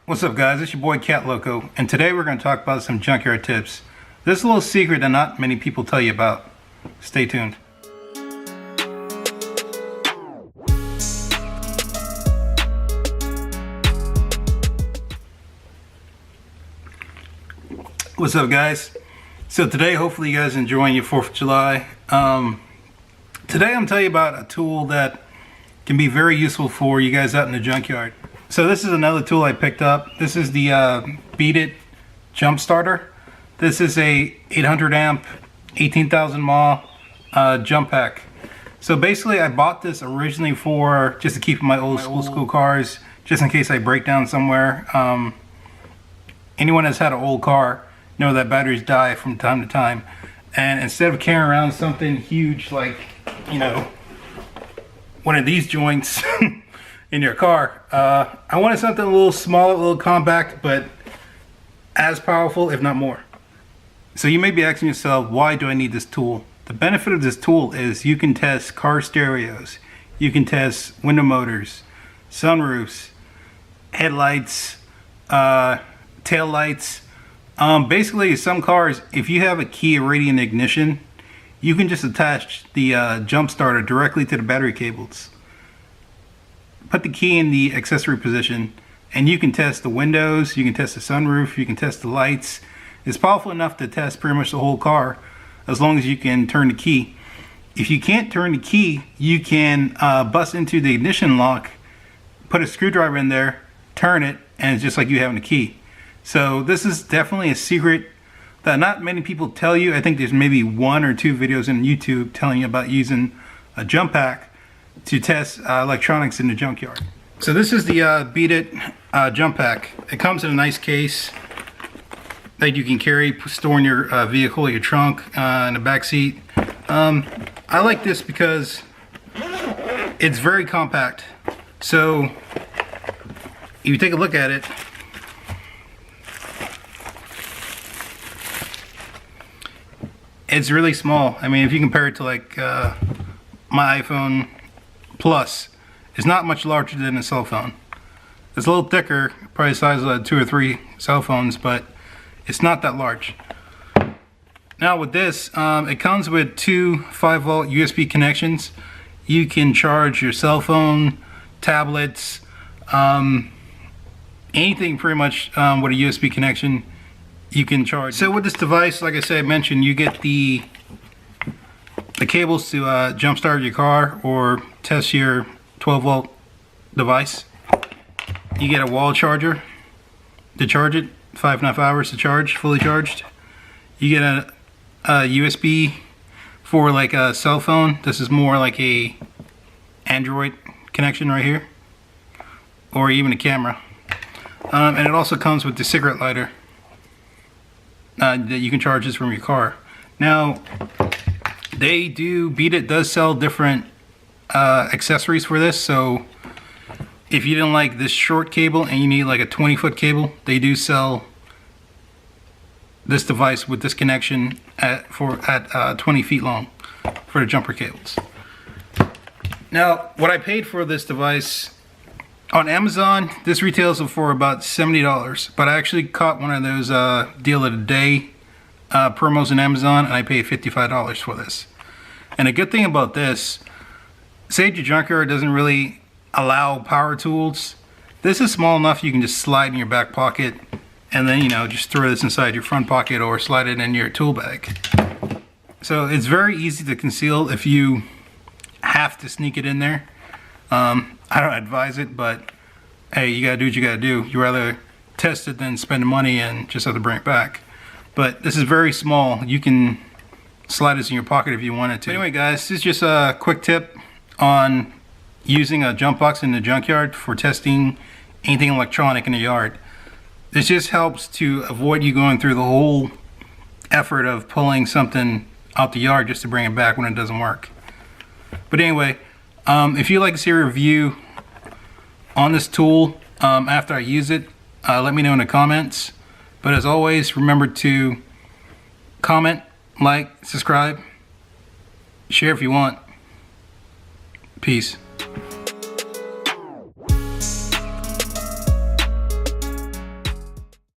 What's up guys, it's your boy Catloco, and today we're going to talk about some junkyard tips. This is a little secret that not many people tell you about. Stay tuned. What's up guys? So today, hopefully you guys are enjoying your 4th of July. Today I'm telling you about a tool that can be very useful for you guys out in the junkyard. So this is another tool I picked up. This is the BeatIT jump starter. This is a 800 amp, 18,000 mAh jump pack. So basically I bought this originally for just to keep my old school cars, just in case I break down somewhere. Anyone that's had an old car know that batteries die from time to time, and instead of carrying around something huge like, you know, one of these joints in your car, I wanted something a little smaller, a little compact, but as powerful, if not more. So you may be asking yourself, why do I need this tool? The benefit of this tool is you can test car stereos, you can test window motors, sunroofs, headlights, tail lights. Basically, some cars, if you have a key already in the ignition, you can just attach the jump starter directly to the battery cables. Put the key in the accessory position, and you can test the windows, you can test the sunroof, you can test the lights. It's powerful enough to test pretty much the whole car, as long as you can turn the key. If you can't turn the key, you can bust into the ignition lock, put a screwdriver in there, turn it, and it's just like you having a key. So this is definitely a secret that not many people tell you. I think there's maybe 1 or 2 videos on YouTube telling you about using a jump pack to test electronics in the junkyard. So this is the BeatIT jump pack. It comes in a nice case that you can carry, store in your vehicle, your trunk, in the back seat. I like this because it's very compact. So if you take a look at it, it's really small. I mean, if you compare it to like my iPhone Plus, it's not much larger than a cell phone. It's a little thicker, probably the size of 2 or 3 cell phones, but it's not that large. Now with this, it comes with 2 5-volt USB connections. You can charge your cell phone, tablets, anything pretty much with a USB connection you can charge. So with this device, like I said, I mentioned, you get the cables to jumpstart your car or test your 12-volt device. You get a wall charger to charge it, 5.5 hours to charge, fully charged. You get a USB for like a cell phone. This is more like a Android connection right here, or even a camera. And it also comes with the cigarette lighter that you can charge this from your car. Now, BeatIT does sell different accessories for this, so if you didn't like this short cable and you need like a 20-foot cable, they do sell this device with this connection at 20 feet long for the jumper cables. Now, what I paid for this device on Amazon, this retails for about $70, but I actually caught one of those deal of the day promos on Amazon, and I paid $55 for this. And a good thing about this, say your junkyard doesn't really allow power tools, this is small enough you can just slide in your back pocket, and then, you know, just throw this inside your front pocket or slide it in your tool bag. So it's very easy to conceal if you have to sneak it in there. I don't advise it, but hey, you gotta do what you gotta do. You rather test it than spend the money and just have to bring it back. But this is very small. You can slide this in your pocket if you wanted to. But anyway guys, this is just a quick tip on using a jump box in the junkyard for testing anything electronic in the yard. This just helps to avoid you going through the whole effort of pulling something out the yard just to bring it back when it doesn't work. But anyway, if you'd like to see a review on this tool after I use it, let me know in the comments. But as always, remember to comment, like, subscribe, share if you want. Peace.